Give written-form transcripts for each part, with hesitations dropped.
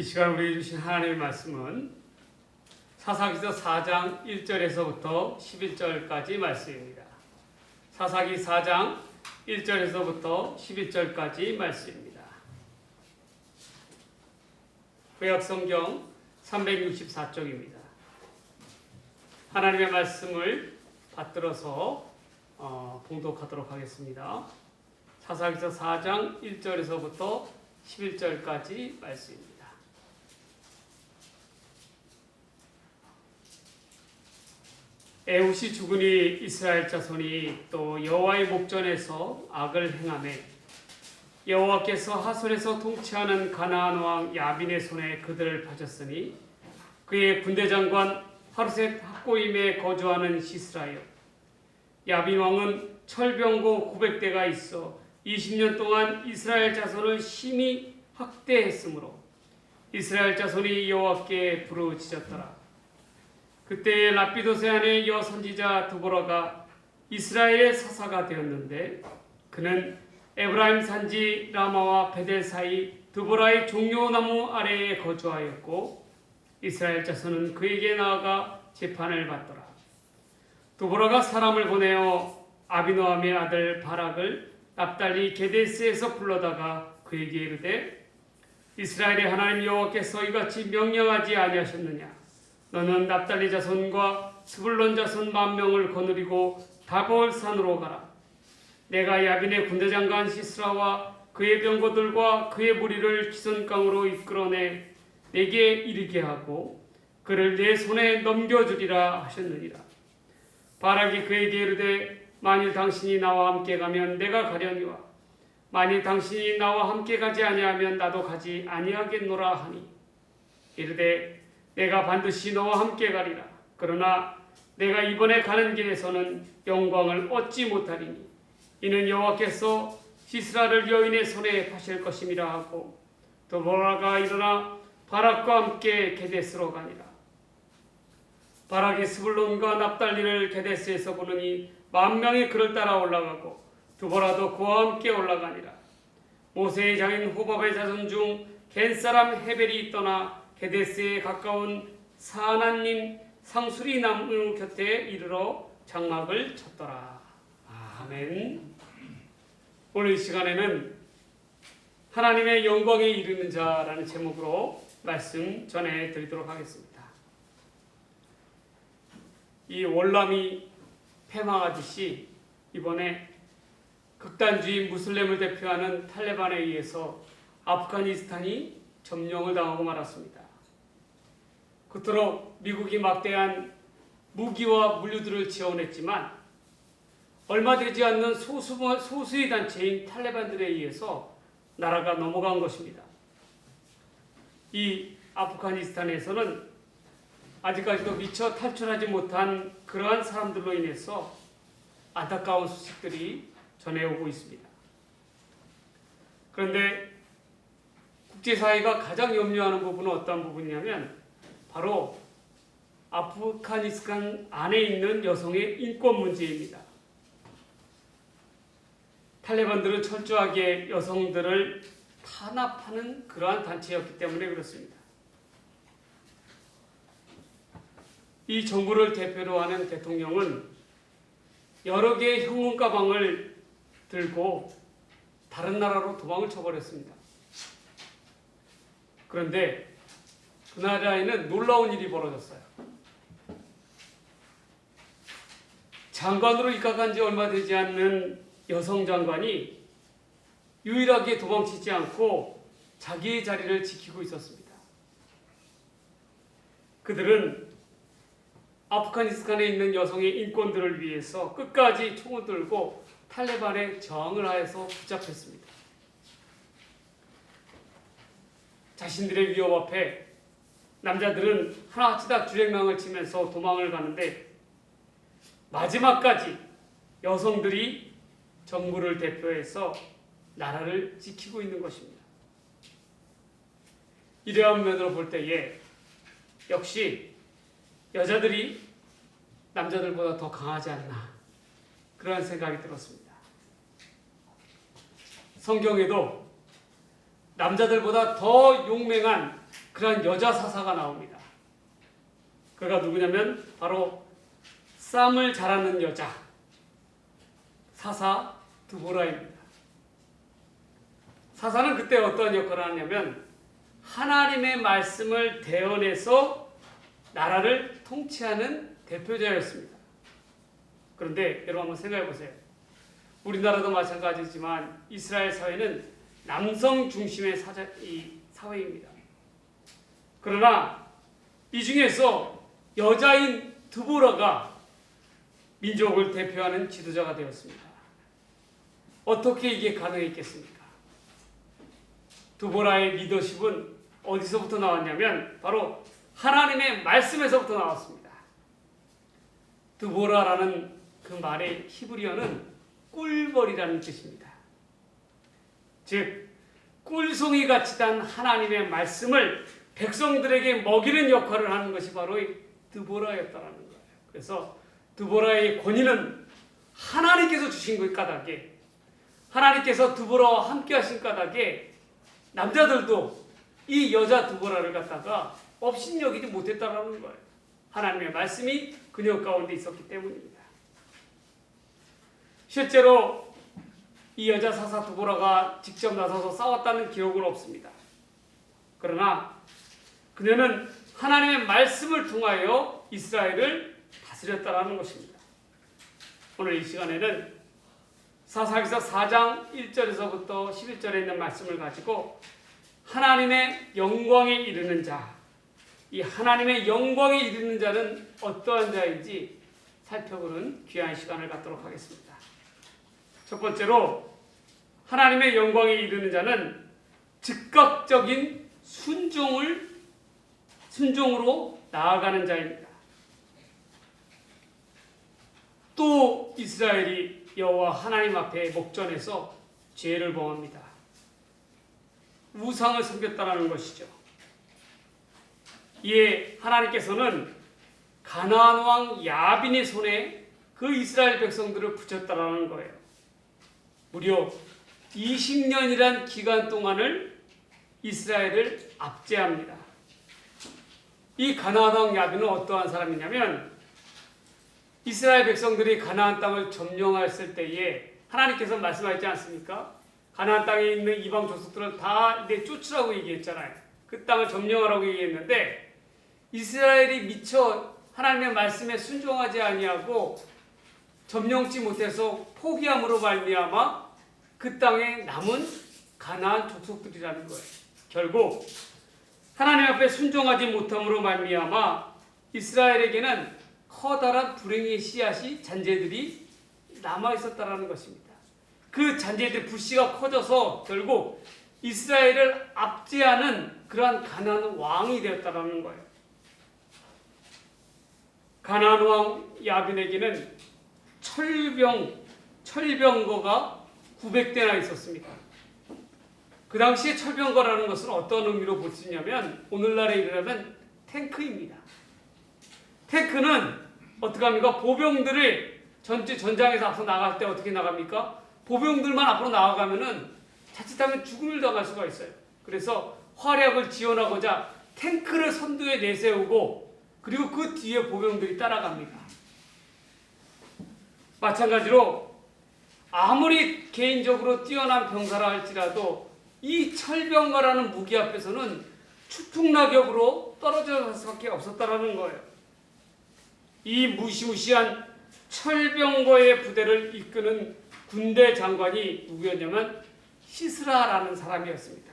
이 시간 우리 주신 하나님의 말씀은 사사기서 4장 1절에서부터 11절까지 말씀입니다. 사사기 4장 1절에서부터 11절까지 말씀입니다. 구약성경 364쪽입니다. 하나님의 말씀을 받들어서 봉독하도록 하겠습니다. 사사기서 4장 1절에서부터 11절까지 말씀입니다. 에훗이 죽으니 이스라엘 자손이 또 여호와의 목전에서 악을 행하매 여호와께서 하솔에서 통치하는 가나안 왕 야빈의 손에 그들을 파셨으니 그의 군대 장관 하루셋 학고임에 거주하는 시스라여. 야빈 왕은 철병고 900대가 있어 20년 동안 이스라엘 자손을 심히 학대했으므로 이스라엘 자손이 여호와께 부르짖었더라. 그때에 라피도세 아내 여선지자 드보라가 이스라엘의 사사가 되었는데 그는 에브라임 산지 라마와 베델 사이 드보라의 종려나무 아래에 거주하였고 이스라엘 자손은 그에게 나아가 재판을 받더라. 드보라가 사람을 보내어 아비노함의 아들 바락을 납달리 게데스에서 불러다가 그에게 이르되 이스라엘의 하나님 여호와께서 이같이 명령하지 아니하셨느냐. 너는 납달리 자손과 스불론 자손 10,000명을 거느리고 다볼산으로 가라. 내가 야빈의 군대장관 시스라와 그의 병거들과 그의 무리를 기손강으로 이끌어내 내게 이르게 하고 그를 내 손에 넘겨주리라 하셨느니라. 바락이 그에게 이르되 만일 당신이 나와 함께 가면 내가 가려니와 만일 당신이 나와 함께 가지 아니하면 나도 가지 아니하겠노라 하니 이르되 내가 반드시 너와 함께 가리라. 그러나 내가 이번에 가는 길에서는 영광을 얻지 못하리니 이는 여호와께서 시스라를 여인의 손에 파실 것임이라 하고 드보라가 일어나 바락과 함께 게데스로 가니라. 바락이 스불론과 납달리를 게데스에서 보느니 10,000명이 그를 따라 올라가고 드보라도 그와 함께 올라가니라. 모세의 장인 호밥의 자손 중 겐사람 헤벨이 떠나 게데스에 가까운 사나님 상수리 나무 곁에 이르러 장막을 쳤더라. 아멘. 오늘 이 시간에는 하나님의 영광에 이르는 자라는 제목으로 말씀 전해드리도록 하겠습니다. 이 월남이 패망하듯이 이번에 극단주의 무슬림을 대표하는 탈레반에 의해서 아프가니스탄이 점령을 당하고 말았습니다. 그토록 미국이 막대한 무기와 물류들을 지원했지만 얼마 되지 않는 소수의 단체인 탈레반들에 의해서 나라가 넘어간 것입니다. 이 아프가니스탄에서는 아직까지도 미처 탈출하지 못한 그러한 사람들로 인해서 안타까운 소식들이 전해오고 있습니다. 그런데 국제사회가 가장 염려하는 부분은 어떤 부분이냐면 바로 아프가니스탄 안에 있는 여성의 인권 문제입니다. 탈레반들은 철저하게 여성들을 탄압하는 그러한 단체였기 때문에 그렇습니다. 이 정부를 대표로 하는 대통령은 여러 개의 형문 가방을 들고 다른 나라로 도망을 쳐버렸습니다. 그런데 그 나라에는 놀라운 일이 벌어졌어요. 장관으로 입각한 지 얼마 되지 않는 여성 장관이 유일하게 도망치지 않고 자기의 자리를 지키고 있었습니다. 그들은 아프가니스탄에 있는 여성의 인권들을 위해서 끝까지 총을 들고 탈레반에 저항을 하여서 붙잡혔습니다. 자신들의 위협 앞에 남자들은 하나같이 다 주랭랑을 치면서 도망을 가는데 마지막까지 여성들이 정부를 대표해서 나라를 지키고 있는 것입니다. 이러한 면으로 볼 때에 역시 여자들이 남자들보다 더 강하지 않나 그런 생각이 들었습니다. 성경에도 남자들보다 더 용맹한 그러한 여자 사사가 나옵니다. 그가 누구냐면 바로 쌈을 잘하는 여자 사사 드보라입니다. 사사는 그때 어떤 역할을 하냐면 하나님의 말씀을 대언해서 나라를 통치하는 대표자였습니다. 그런데 여러분 한번 생각해 보세요. 우리나라도 마찬가지지만 이스라엘 사회는 남성 중심의 사회입니다. 그러나 이 중에서 여자인 드보라가 민족을 대표하는 지도자가 되었습니다. 어떻게 이게 가능했겠습니까? 드보라의 리더십은 어디서부터 나왔냐면 바로 하나님의 말씀에서부터 나왔습니다. 드보라라는 그 말의 히브리어는 꿀벌이라는 뜻입니다. 즉 꿀송이 같이 단 하나님의 말씀을 백성들에게 먹이는 역할을 하는 것이 바로 드보라였다는 거예요. 그래서 드보라의 권위는 하나님께서 주신 것 까닭에, 하나님께서 드보라와 함께 하신 까닭에 남자들도 이 여자 드보라를 갖다가 업신여기지 못했다는 거예요. 하나님의 말씀이 그녀 가운데 있었기 때문입니다. 실제로 이 여자 사사 드보라가 직접 나서서 싸웠다는 기록은 없습니다. 그러나 그녀는 하나님의 말씀을 통하여 이스라엘을 다스렸다는 것입니다. 오늘 이 시간에는 사사기서 4장 1절에서부터 11절에 있는 말씀을 가지고 하나님의 영광에 이르는 자, 이 하나님의 영광에 이르는 자는 어떠한 자인지 살펴보는 귀한 시간을 갖도록 하겠습니다. 첫 번째로 하나님의 영광에 이르는 자는 즉각적인 순종으로 나아가는 자입니다. 또 이스라엘이 여호와 하나님 앞에 목전에서 죄를 범합니다. 우상을 섬겼다는 것이죠. 이에 하나님께서는 가나안 왕 야빈의 손에 그 이스라엘 백성들을 붙였다라는 거예요. 무려 20년이란 기간 동안을 이스라엘을 압제합니다. 이 가나안 왕 야빈은 어떠한 사람이냐면 이스라엘 백성들이 가나안 땅을 점령했을 때에 하나님께서 말씀하셨지 않습니까? 가나안 땅에 있는 이방 족속들은 다 내 쫓으라고 얘기했잖아요. 그 땅을 점령하라고 얘기했는데 이스라엘이 미처 하나님의 말씀에 순종하지 아니하고 점령치 못해서 포기함으로 말미암아 그 땅에 남은 가나안 족속들이라는 거예요. 결국 하나님 앞에 순종하지 못함으로 말미암아 이스라엘에게는 커다란 불행의 씨앗이 잔재들이 남아 있었다라는 것입니다. 그 잔재들 불씨가 커져서 결국 이스라엘을 압제하는 그러한 가나안 왕이 되었다라는 거예요. 가나안 왕 야빈에게는 철병거가 900대나 있었습니다. 그 당시에 철병거라는 것은 어떤 의미로 볼 수 있냐면 오늘날에 이르면 탱크입니다. 탱크는 어떻게 합니까? 보병들을 전장에서 앞서 나갈 때 어떻게 나갑니까? 보병들만 앞으로 나아가면은 자칫하면 죽음을 당할 수가 있어요. 그래서 활약을 지원하고자 탱크를 선두에 내세우고 그리고 그 뒤에 보병들이 따라갑니다. 마찬가지로 아무리 개인적으로 뛰어난 병사라 할지라도 이 철병거라는 무기 앞에서는 추풍낙엽으로 떨어져 갈 수밖에 없었다라는 거예요. 이 무시무시한 철병거의 부대를 이끄는 군대 장관이 누구였냐면 시스라라는 사람이었습니다.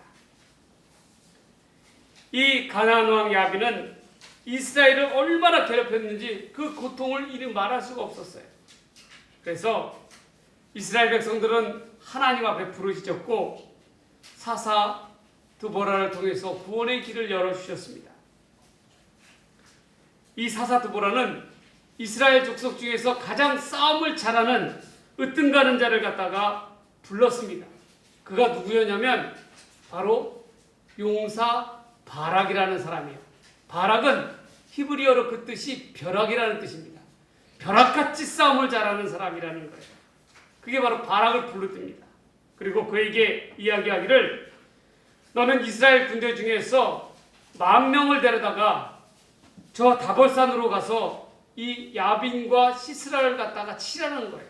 이 가나안 왕 야빈은 이스라엘을 얼마나 괴롭혔는지 그 고통을 이루 말할 수가 없었어요. 그래서 이스라엘 백성들은 하나님 앞에 부르짖었고 사사 드보라를 통해서 구원의 길을 열어주셨습니다. 이 사사 드보라는 이스라엘 족속 중에서 가장 싸움을 잘하는 으뜸가는 자를 갖다가 불렀습니다. 그가 누구였냐면 바로 용사 바락이라는 사람이에요. 바락은 히브리어로 그 뜻이 벼락이라는 뜻입니다. 벼락같이 싸움을 잘하는 사람이라는 거예요. 그게 바로 바락을 불렀답니다. 그리고 그에게 이야기하기를 너는 이스라엘 군대 중에서 10,000명을 데려다가 저 다볼산으로 가서 이 야빈과 시스라를 갖다가 치라는 거예요.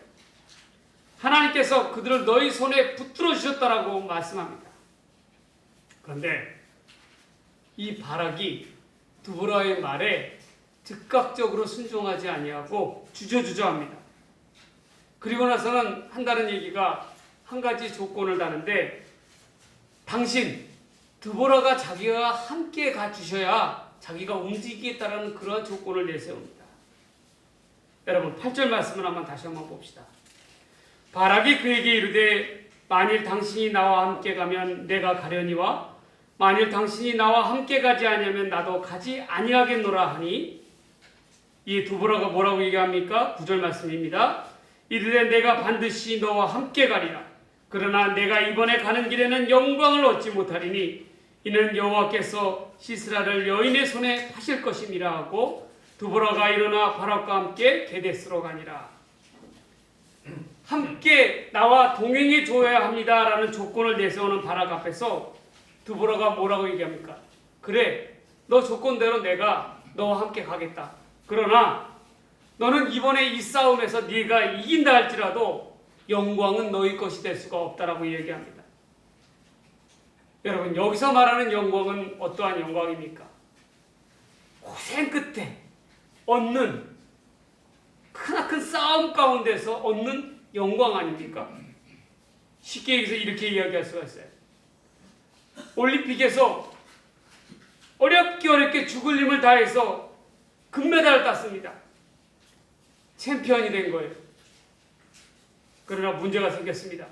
하나님께서 그들을 너희 손에 붙들어 주셨다라고 말씀합니다. 그런데 이 바락이 드보라의 말에 즉각적으로 순종하지 아니하고 주저주저합니다. 그리고 나서는 한다는 얘기가 한 가지 조건을 다는데, 당신 드보라가 자기와 함께 가주셔야 자기가 움직이겠다라는 그러한 조건을 내세웁니다. 여러분 8절 말씀을 다시 한번 봅시다. 바락이 그에게 이르되 만일 당신이 나와 함께 가면 내가 가려니와 만일 당신이 나와 함께 가지 아니하면 나도 가지 아니하겠노라 하니, 이 드보라가 뭐라고 얘기합니까? 9절 말씀입니다. 이르되 내가 반드시 너와 함께 가리라. 그러나 내가 이번에 가는 길에는 영광을 얻지 못하리니 이는 여호와께서 시스라를 여인의 손에 파실 것임이라 하고, 드보라가 일어나 바락과 함께 게데스로 가니라. 함께 나와 동행해 줘야 합니다라는 조건을 내세우는 바락 앞에서 드보라가 뭐라고 얘기합니까? 그래, 너 조건대로 내가 너와 함께 가겠다. 그러나 너는 이번에 이 싸움에서 네가 이긴다 할지라도 영광은 너희 것이 될 수가 없다라고 얘기합니다. 여러분, 여기서 말하는 영광은 어떠한 영광입니까? 고생 끝에 얻는, 크나큰 싸움 가운데서 얻는 영광 아닙니까? 쉽게 얘기해서 이렇게 이야기할 수가 있어요. 올림픽에서 어렵게 죽을 힘을 다해서 금메달을 땄습니다. 챔피언이 된 거예요. 그러나 문제가 생겼습니다.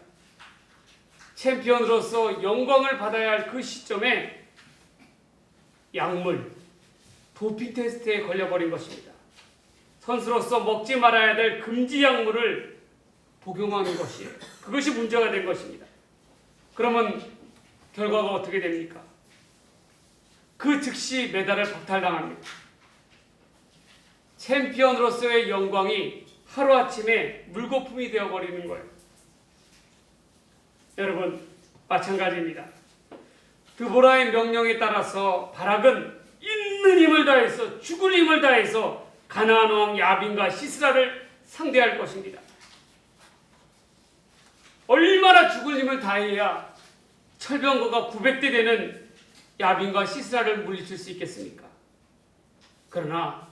챔피언으로서 영광을 받아야 할 그 시점에 약물, 도핑 테스트에 걸려버린 것입니다. 선수로서 먹지 말아야 될 금지 약물을 복용하는 것이에요. 그것이 문제가 된 것입니다. 그러면 결과가 어떻게 됩니까? 그 즉시 메달을 박탈당합니다. 챔피언으로서의 영광이 하루아침에 물거품이 되어버리는 거예요. 여러분, 마찬가지입니다. 드보라의 명령에 따라서 바락은 있는 힘을 다해서, 죽을 힘을 다해서 가나안 왕 야빈과 시스라를 상대할 것입니다. 얼마나 죽을 힘을 다해야 철병거가 900대 되는 야빈과 시스라를 물리칠 수 있겠습니까? 그러나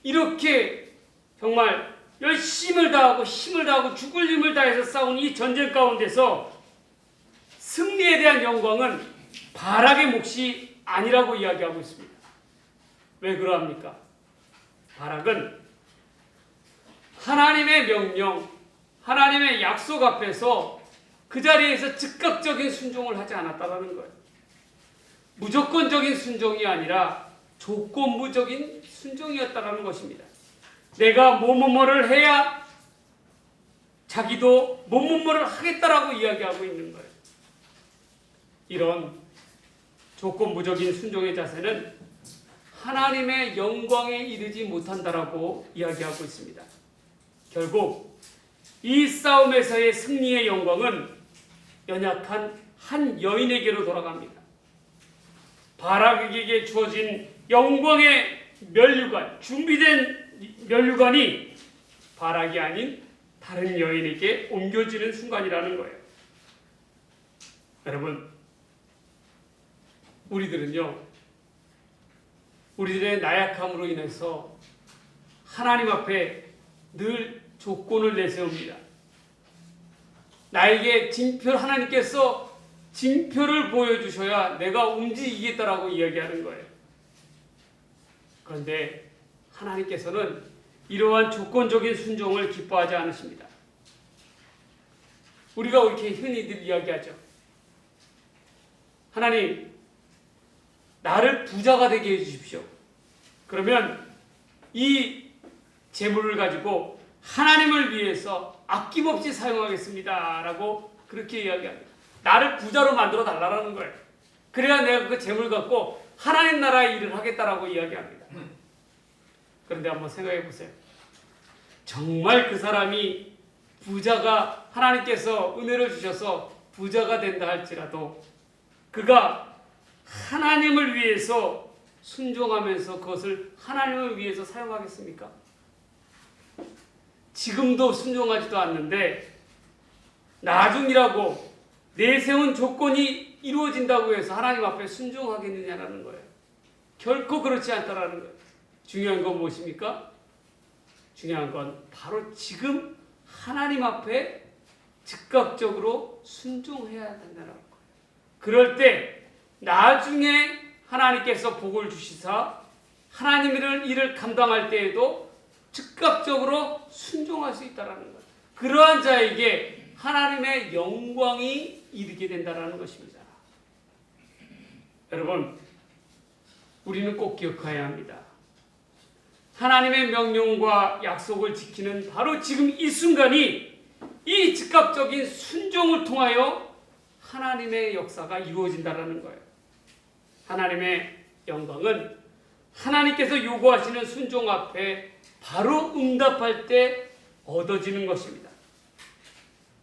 이렇게 정말 열심을 다하고 힘을 다하고 죽을 힘을 다해서 싸운 이 전쟁 가운데서 승리에 대한 영광은 바락의 몫이 아니라고 이야기하고 있습니다. 왜 그러합니까? 바락은 하나님의 명령, 하나님의 약속 앞에서 그 자리에서 즉각적인 순종을 하지 않았다는 거예요. 무조건적인 순종이 아니라 조건부적인 순종이었다는 것입니다. 내가 뭐뭐뭐를 해야 자기도 뭐뭐뭐를 하겠다라고 이야기하고 있는 거예요. 이런 조건부적인 순종의 자세는 하나님의 영광에 이르지 못한다라고 이야기하고 있습니다. 결국 이 싸움에서의 승리의 영광은 연약한 한 여인에게로 돌아갑니다. 바락에게 주어진 영광의 면류관, 준비된 면류관이 바락이 아닌 다른 여인에게 옮겨지는 순간이라는 거예요. 여러분, 우리들은요, 우리들의 나약함으로 인해서 하나님 앞에 늘 조건을 내세웁니다. 나에게 하나님께서 징표를 보여주셔야 내가 움직이겠다라고 이야기하는 거예요. 그런데 하나님께서는 이러한 조건적인 순종을 기뻐하지 않으십니다. 우리가 이렇게 흔히들 이야기하죠. 하나님, 나를 부자가 되게 해주십시오. 그러면 이 재물을 가지고 하나님을 위해서 아낌없이 사용하겠습니다 라고 그렇게 이야기합니다. 나를 부자로 만들어 달라는 거예요. 그래야 내가 그 재물 갖고 하나님 나라의 일을 하겠다라고 이야기합니다. 그런데 한번 생각해 보세요. 정말 그 사람이 부자가, 하나님께서 은혜를 주셔서 부자가 된다 할지라도 그가 하나님을 위해서 순종하면서 그것을 하나님을 위해서 사용하겠습니까? 지금도 순종하지도 않는데 나중이라고 내세운 조건이 이루어진다고 해서 하나님 앞에 순종하겠느냐라는 거예요. 결코 그렇지 않다라는 거예요. 중요한 건 무엇입니까? 중요한 건 바로 지금 하나님 앞에 즉각적으로 순종해야 된다는 거예요. 그럴 때 나중에 하나님께서 복을 주시사 하나님의 일을 감당할 때에도 즉각적으로 순종할 수 있다는 거예요. 그러한 자에게 하나님의 영광이 이르게 된다는 것입니다. 여러분, 우리는 꼭 기억해야 합니다. 하나님의 명령과 약속을 지키는 바로 지금 이 순간이 이 즉각적인 순종을 통하여 하나님의 역사가 이루어진다는 거예요. 하나님의 영광은 하나님께서 요구하시는 순종 앞에 바로 응답할 때 얻어지는 것입니다.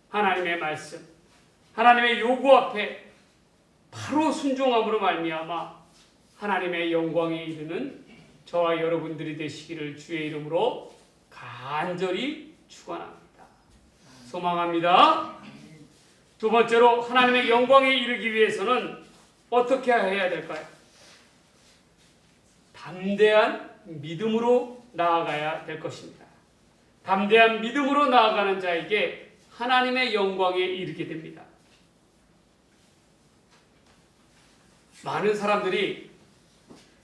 하나님의 말씀, 하나님의 요구 앞에 바로 순종함으로 말미암아 하나님의 영광에 이르는 저와 여러분들이 되시기를 주의 이름으로 간절히 축원합니다. 소망합니다. 두 번째로 하나님의 영광에 이르기 위해서는 어떻게 해야 될까요? 담대한 믿음으로 나아가야 될 것입니다. 담대한 믿음으로 나아가는 자에게 하나님의 영광에 이르게 됩니다. 많은 사람들이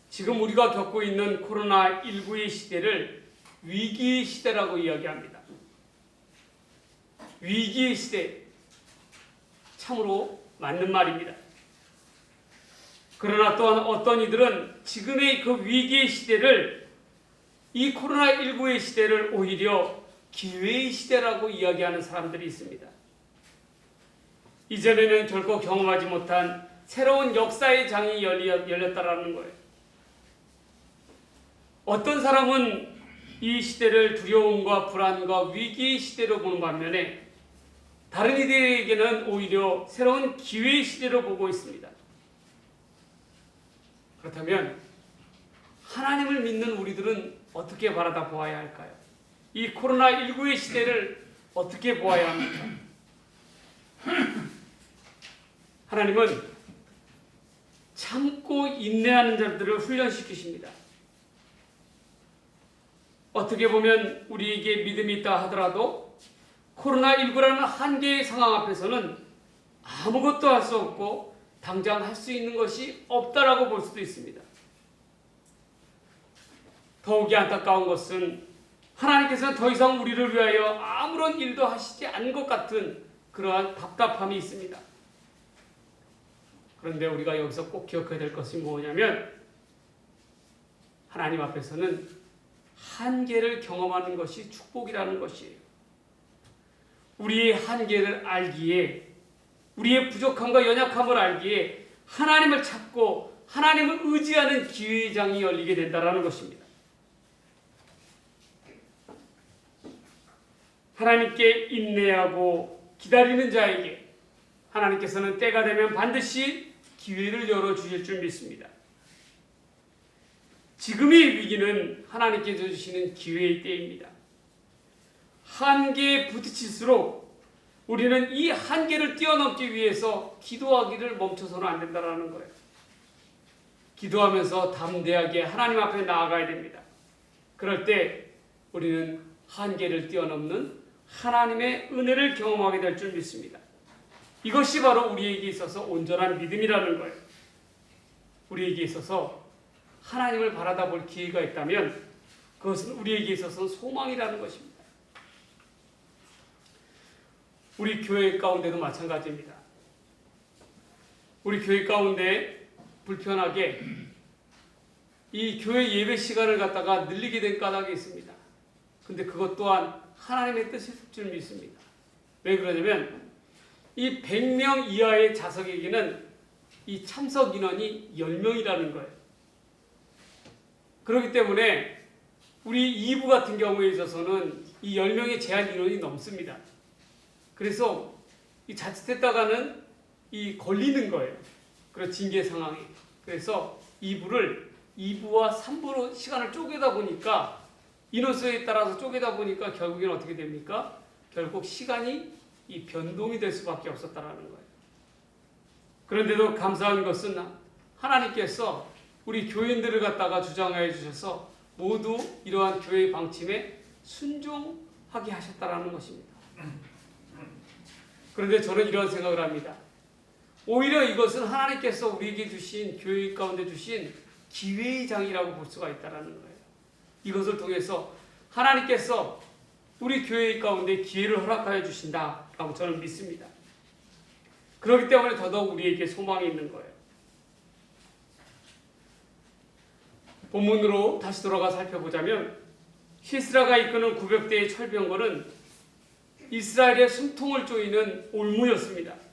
지금 우리가 겪고 있는 코로나19의 시대를 위기의 시대라고 이야기합니다. 위기의 시대, 참으로 맞는 말입니다. 그러나 또한 어떤 이들은 지금의 그 위기의 시대를, 이 코로나19의 시대를 오히려 기회의 시대라고 이야기하는 사람들이 있습니다. 이전에는 결코 경험하지 못한 새로운 역사의 장이 열렸다라는 거예요. 어떤 사람은 이 시대를 두려움과 불안과 위기의 시대로 보는 반면에 다른 이들에게는 오히려 새로운 기회의 시대로 보고 있습니다. 그렇다면 하나님을 믿는 우리들은 어떻게 바라다 보아야 할까요? 이 코로나19의 시대를 어떻게 보아야 합니까? 하나님은 참고 인내하는 자들을 훈련시키십니다. 어떻게 보면 우리에게 믿음이 있다 하더라도 코로나19라는 한계의 상황 앞에서는 아무것도 할 수 없고 당장 할 수 있는 것이 없다라고 볼 수도 있습니다. 더욱이 안타까운 것은 하나님께서는 더 이상 우리를 위하여 아무런 일도 하시지 않은 것 같은 그러한 답답함이 있습니다. 그런데 우리가 여기서 꼭 기억해야 될 것이 뭐냐면 하나님 앞에서는 한계를 경험하는 것이 축복이라는 것이에요. 우리의 한계를 알기에, 우리의 부족함과 연약함을 알기에 하나님을 찾고 하나님을 의지하는 기회의 장이 열리게 된다는 것입니다. 하나님께 인내하고 기다리는 자에게 하나님께서는 때가 되면 반드시 기회를 열어주실 줄 믿습니다. 지금의 위기는 하나님께서 주시는 기회의 때입니다. 한계에 부딪힐수록 우리는 이 한계를 뛰어넘기 위해서 기도하기를 멈춰서는 안 된다는 거예요. 기도하면서 담대하게 하나님 앞에 나아가야 됩니다. 그럴 때 우리는 한계를 뛰어넘는 하나님의 은혜를 경험하게 될 줄 믿습니다. 이것이 바로 우리에게 있어서 온전한 믿음이라는 거예요. 우리에게 있어서 하나님을 바라다 볼 기회가 있다면 그것은 우리에게 있어서 소망이라는 것입니다. 우리 교회 가운데도 마찬가지입니다. 우리 교회 가운데 불편하게 이 교회 예배 시간을 갖다가 늘리게 된 까닭이 있습니다. 근데 그것 또한 하나님의 뜻일 줄 믿습니다. 왜 그러냐면 이 100명 이하의 좌석에게는 이 참석 인원이 10명이라는 거예요. 그렇기 때문에 우리 2부 같은 경우에 있어서는 이 10명의 제한 인원이 넘습니다. 그래서 이 자칫했다가는 이 걸리는 거예요. 그런 징계 상황이. 그래서 2부를 2부와 3부로 시간을 쪼개다 보니까 인원수에 따라서 쪼개다 보니까 결국엔 어떻게 됩니까? 결국 시간이 이 변동이 될 수밖에 없었다라는 거예요. 그런데도 감사한 것은 하나님께서 우리 교인들을 갖다가 주장하여 주셔서 모두 이러한 교회의 방침에 순종하게 하셨다라는 것입니다. 그런데 저는 이런 생각을 합니다. 오히려 이것은 하나님께서 우리에게 주신 교회 가운데 주신 기회의 장이라고 볼 수가 있다는 거예요. 이것을 통해서 하나님께서 우리 교회 가운데 기회를 허락하여 주신다라고 저는 믿습니다. 그렇기 때문에 더더욱 우리에게 소망이 있는 거예요. 본문으로 다시 돌아가 살펴보자면 시스라가 이끄는 900대의 철병거는 이스라엘의 숨통을 조이는 올무였습니다.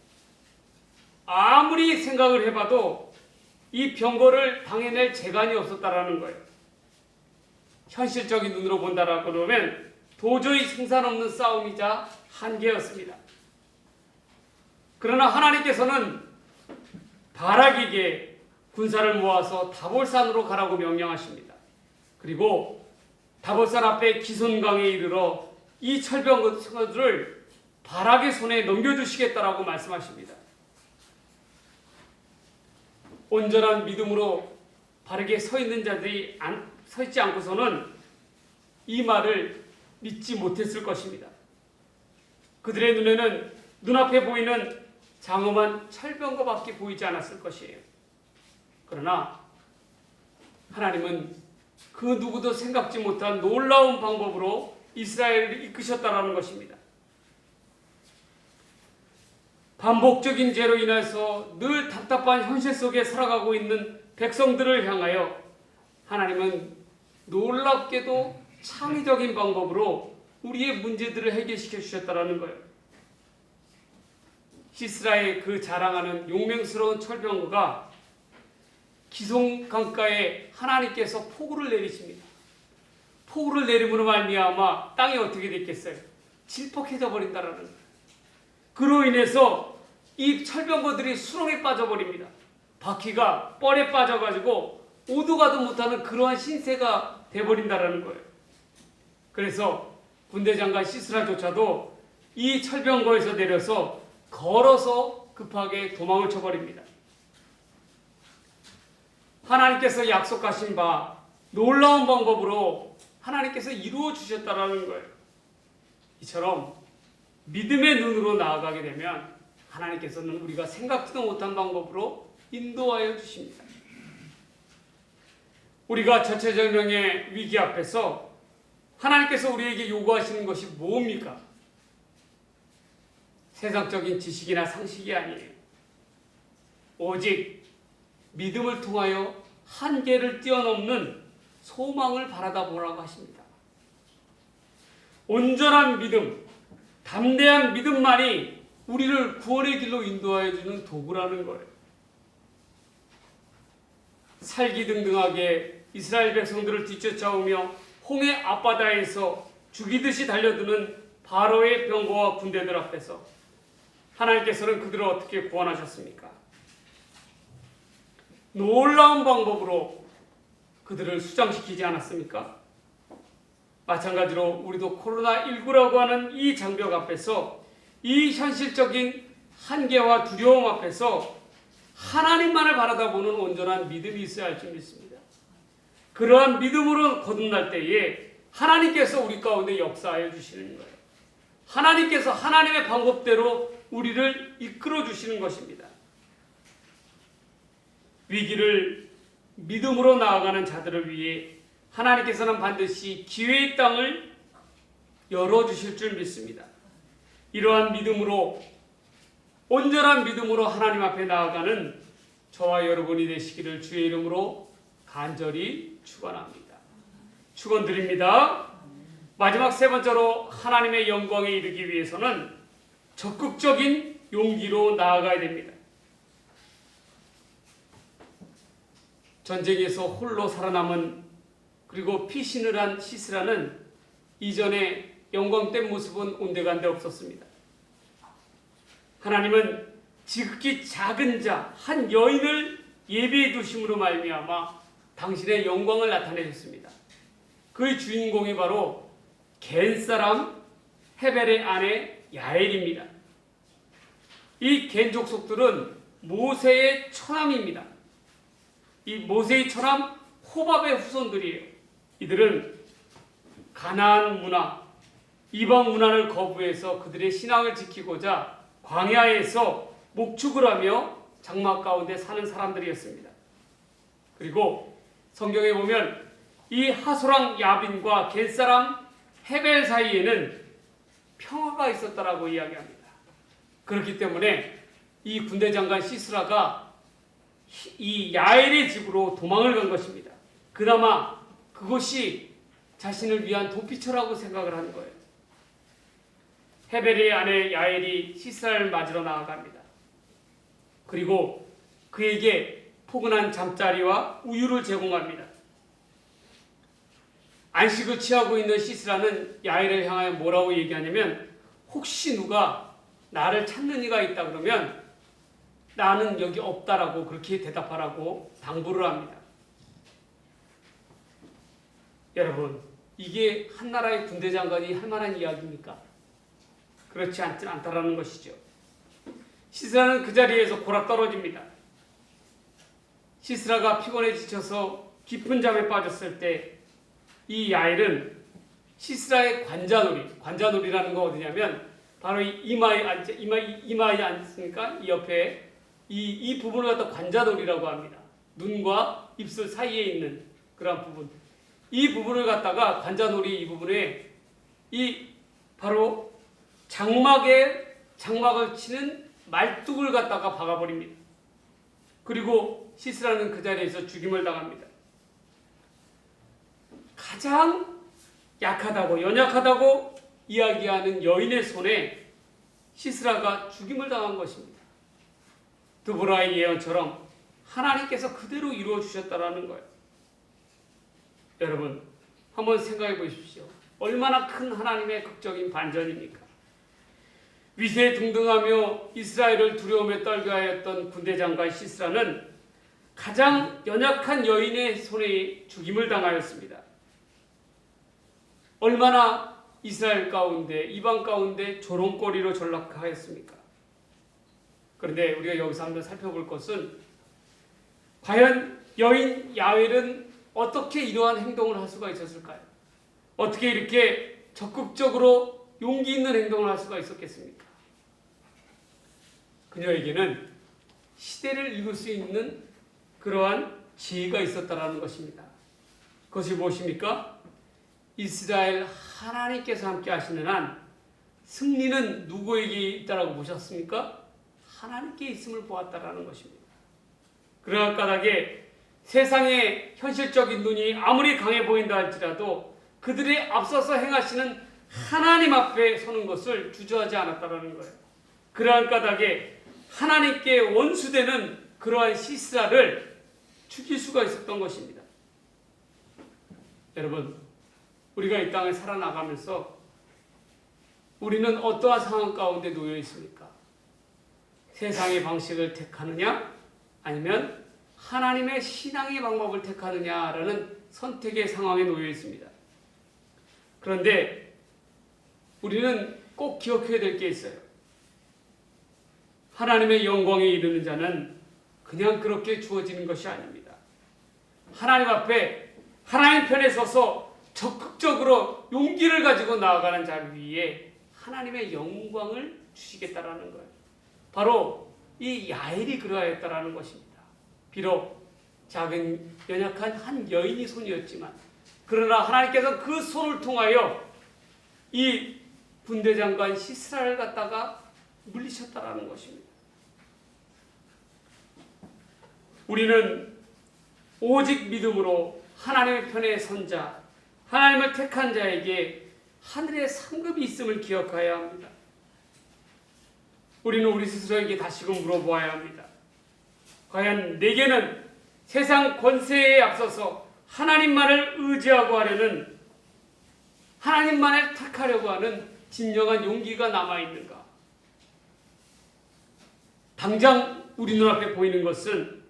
아무리 생각을 해봐도 이 병거를 당해낼 재간이 없었다라는 거예요. 현실적인 눈으로 본다라고 그러면 도저히 생산 없는 싸움이자 한계였습니다. 그러나 하나님께서는 바락에게 군사를 모아서 다볼산으로 가라고 명령하십니다. 그리고 다볼산 앞에 기손강에 이르러 이 철병거들을 바락의 손에 넘겨주시겠다라고 말씀하십니다. 온전한 믿음으로 바르게 서 있는 자들이 서 있지 않고서는 이 말을 믿지 못했을 것입니다. 그들의 눈에는 눈앞에 보이는 장엄한 철병거밖에 보이지 않았을 것이에요. 그러나 하나님은 그 누구도 생각지 못한 놀라운 방법으로 이스라엘을 이끄셨다라는 것입니다. 반복적인 죄로 인해서 늘 답답한 현실 속에 살아가고 있는 백성들을 향하여 하나님은 놀랍게도 창의적인 방법으로 우리의 문제들을 해결시켜 주셨다라는 거예요. 시스라의 그 자랑하는 용맹스러운 철병거가 기송 강가에 하나님께서 폭우를 내리십니다. 폭우를 내림으로 말미암아 땅이 어떻게 됐겠어요? 질퍽해져 버린다라는 거예요. 그로 인해서 이 철병거들이 수렁에 빠져버립니다. 바퀴가 뻘에 빠져가지고 오도 가도 못하는 그러한 신세가 돼버린다라는 거예요. 그래서 군대장관 시스라조차도 이 철병거에서 내려서 걸어서 급하게 도망을 쳐버립니다. 하나님께서 약속하신 바 놀라운 방법으로 하나님께서 이루어 주셨다라는 거예요. 이처럼 믿음의 눈으로 나아가게 되면 하나님께서는 우리가 생각지도 못한 방법으로 인도하여 주십니다. 우리가 전체적명의 위기 앞에서 하나님께서 우리에게 요구하시는 것이 뭡니까? 세상적인 지식이나 상식이 아니에요. 오직 믿음을 통하여 한계를 뛰어넘는 소망을 바라다 보라고 하십니다. 온전한 믿음, 담대한 믿음만이 우리를 구원의 길로 인도하여 주는 도구라는 거예요. 살기등등하게 이스라엘 백성들을 뒤쫓아오며 홍해 앞바다에서 죽이듯이 달려드는 바로의 병거와 군대들 앞에서 하나님께서는 그들을 어떻게 구원하셨습니까? 놀라운 방법으로 그들을 수장시키지 않았습니까? 마찬가지로 우리도 코로나19라고 하는 이 장벽 앞에서 이 현실적인 한계와 두려움 앞에서 하나님만을 바라다보는 온전한 믿음이 있어야 할 줄 믿습니다. 그러한 믿음으로 거듭날 때에 하나님께서 우리 가운데 역사하여 주시는 거예요. 하나님께서 하나님의 방법대로 우리를 이끌어 주시는 것입니다. 위기를 믿음으로 나아가는 자들을 위해 하나님께서는 반드시 기회의 땅을 열어주실 줄 믿습니다. 이러한 믿음으로, 온전한 믿음으로 하나님 앞에 나아가는 저와 여러분이 되시기를 주의 이름으로 간절히 축원합니다. 축원드립니다. 마지막 세 번째로 하나님의 영광에 이르기 위해서는 적극적인 용기로 나아가야 됩니다. 전쟁에서 홀로 살아남은 그리고 피신을 한 시스라는 이전에 영광된 모습은 온데간데 없었습니다. 하나님은 지극히 작은 자 한 여인을 예비해 두심으로 말미암아 당신의 영광을 나타내셨습니다. 그의 주인공이 바로 겐 사람 헤벨의 아내 야엘입니다. 이 겐 족속들은 모세의 처남입니다. 이 모세의 처남 호밥의 후손들이에요. 이들은 가나안 문화, 이방 문화를 거부해서 그들의 신앙을 지키고자 광야에서 목축을 하며 장막 가운데 사는 사람들이었습니다. 그리고 성경에 보면 이 하소랑 야빈과 겟사람 헤벨 사이에는 평화가 있었다라고 이야기합니다. 그렇기 때문에 이 군대 장관 시스라가 이 야엘의 집으로 도망을 간 것입니다. 그나마 그것이 자신을 위한 도피처라고 생각을 하는 거예요. 헤벨의 아내 야엘이 시스라를 맞으러 나아갑니다. 그리고 그에게 포근한 잠자리와 우유를 제공합니다. 안식을 취하고 있는 시스라는 야엘을 향하여 뭐라고 얘기하냐면, 혹시 누가 나를 찾는 이가 있다 그러면 나는 여기 없다라고 그렇게 대답하라고 당부를 합니다. 여러분, 이게 한 나라의 군대 장관이 할 만한 이야기입니까? 그렇지 않다라는 것이죠. 시스라는 그 자리에서 골아 떨어집니다. 시스라가 피곤해 지쳐서 깊은 잠에 빠졌을 때 이 야엘은 시스라의 관자놀이라는 거 어디냐면 바로 이마에 앉습니까? 이 옆에 이 부분을 갖다 관자놀이라고 합니다. 눈과 입술 사이에 있는 그런 부분. 이 부분을 갖다가 관자놀이 이 부분에 이 바로 장막을 치는 말뚝을 갖다가 박아버립니다. 그리고 시스라는 그 자리에서 죽임을 당합니다. 가장 약하다고 연약하다고 이야기하는 여인의 손에 시스라가 죽임을 당한 것입니다. 드보라의 예언처럼 하나님께서 그대로 이루어 주셨다라는 거예요. 여러분, 한번 생각해 보십시오. 얼마나 큰 하나님의 극적인 반전입니까? 위세등등하며 이스라엘을 두려움에 떨게 하였던 군대 장관 시스라는 가장 연약한 여인의 손에 죽임을 당하였습니다. 얼마나 이스라엘 가운데, 이방 가운데 조롱거리로 전락하였습니까? 그런데 우리가 여기서 한번 살펴볼 것은 과연 여인 야엘은 어떻게 이러한 행동을 할 수가 있었을까요? 어떻게 이렇게 적극적으로 용기 있는 행동을 할 수가 있었겠습니까? 그녀에게는 시대를 읽을 수 있는 그러한 지혜가 있었다라는 것입니다. 그것이 무엇입니까? 이스라엘 하나님께서 함께 하시는 한 승리는 누구에게 있다라고 보셨습니까? 하나님께 있음을 보았다라는 것입니다. 그러한 까닭에 세상의 현실적인 눈이 아무리 강해 보인다 할지라도 그들의 앞서서 행하시는 하나님 앞에 서는 것을 주저하지 않았다라는 거예요. 그러한 까닭에 하나님께 원수되는 그러한 시스라를 죽일 수가 있었던 것입니다. 여러분, 우리가 이 땅을 살아나가면서 우리는 어떠한 상황 가운데 놓여 있습니까? 세상의 방식을 택하느냐 아니면 하나님의 신앙의 방법을 택하느냐라는 선택의 상황에 놓여 있습니다. 그런데 우리는 꼭 기억해야 될 게 있어요. 하나님의 영광에 이르는 자는 그냥 그렇게 주어지는 것이 아닙니다. 하나님 앞에 하나님 편에 서서 적극적으로 용기를 가지고 나아가는 자 위에 하나님의 영광을 주시겠다라는 거예요. 바로 이 야엘이 그러하였다라는 것입니다. 비록 작은 연약한 한 여인이 손이었지만 그러나 하나님께서 그 손을 통하여 이 군대 장관 시스라를 갖다가 물리쳤다라는 것입니다. 우리는 오직 믿음으로 하나님의 편에 선 자, 하나님을 택한 자에게 하늘의 상급이 있음을 기억해야 합니다. 우리는 우리 스스로에게 다시금 물어보아야 합니다. 과연 내게는 세상 권세에 앞서서 하나님만을 의지하고 하려는, 하나님만을 택하려고 하는 진정한 용기가 남아있는가? 당장 우리 눈앞에 보이는 것은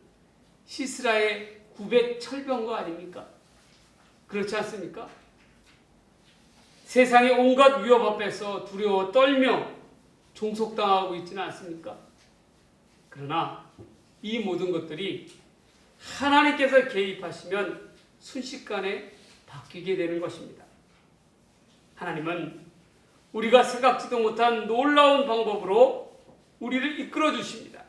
시스라의 900철병거 아닙니까? 그렇지 않습니까? 세상의 온갖 위협 앞에서 두려워 떨며 종속당하고 있지는 않습니까? 그러나 이 모든 것들이 하나님께서 개입하시면 순식간에 바뀌게 되는 것입니다. 하나님은 우리가 생각지도 못한 놀라운 방법으로 우리를 이끌어 주십니다.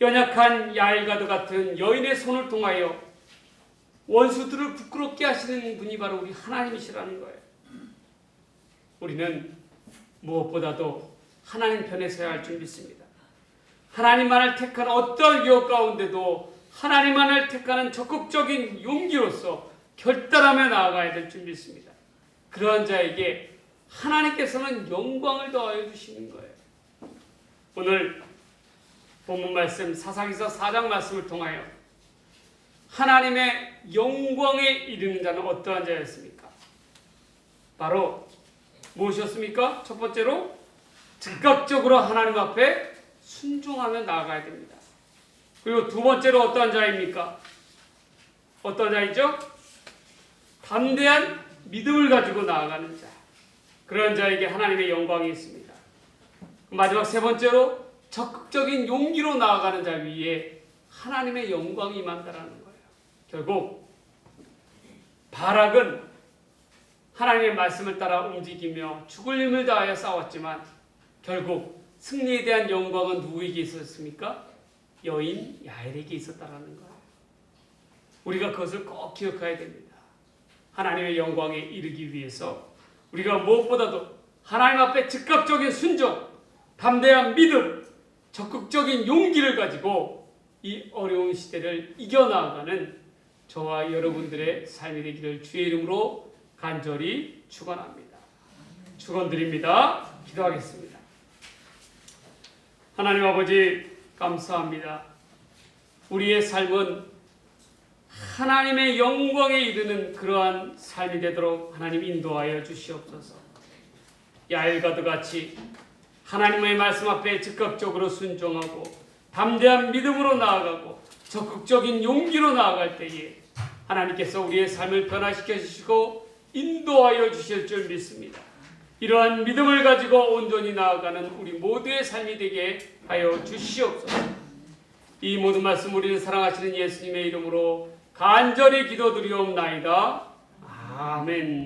연약한 야일가드 같은 여인의 손을 통하여 원수들을 부끄럽게 하시는 분이 바로 우리 하나님이시라는 거예요. 우리는 무엇보다도 하나님 편에 서야 할 줄 믿습니다. 하나님만을 택한 어떤 위협 가운데도 하나님만을 택하는 적극적인 용기로서 결단하며 나아가야 될 줄 믿습니다. 그러한 자에게 하나님께서는 영광을 더하여 주시는 거예요. 오늘 본문 말씀 사사기서 4장 말씀을 통하여 하나님의 영광에 이르는 자는 어떠한 자였습니까? 바로 무엇이었습니까? 첫 번째로 즉각적으로 하나님 앞에 순종하며 나아가야 됩니다. 그리고 두 번째로 어떠한 자입니까? 어떤 자이죠? 담대한 믿음을 가지고 나아가는 자. 그런 자에게 하나님의 영광이 있습니다. 마지막 세 번째로 적극적인 용기로 나아가는 자 위에 하나님의 영광이 임한다라는 거예요. 결국 바락은 하나님의 말씀을 따라 움직이며 죽을 힘을 다하여 싸웠지만 결국 승리에 대한 영광은 누구에게 있었습니까? 여인 야엘에게 있었다라는 거예요. 우리가 그것을 꼭 기억해야 됩니다. 하나님의 영광에 이르기 위해서 우리가 무엇보다도 하나님 앞에 즉각적인 순종, 담대한 믿음, 적극적인 용기를 가지고 이 어려운 시대를 이겨나가는 저와 여러분들의 삶이 되기를 주의 이름으로 간절히 축원합니다. 축원드립니다. 기도하겠습니다. 하나님 아버지 감사합니다. 우리의 삶은 하나님의 영광에 이르는 그러한 삶이 되도록 하나님 인도하여 주시옵소서. 야일가드 같이 하나님의 말씀 앞에 즉각적으로 순종하고 담대한 믿음으로 나아가고 적극적인 용기로 나아갈 때에 하나님께서 우리의 삶을 변화시켜 주시고 인도하여 주실 줄 믿습니다. 이러한 믿음을 가지고 온전히 나아가는 우리 모두의 삶이 되게 하여 주시옵소서. 이 모든 말씀 우리를 사랑하시는 예수님의 이름으로 간절히 기도드리옵나이다. 아멘.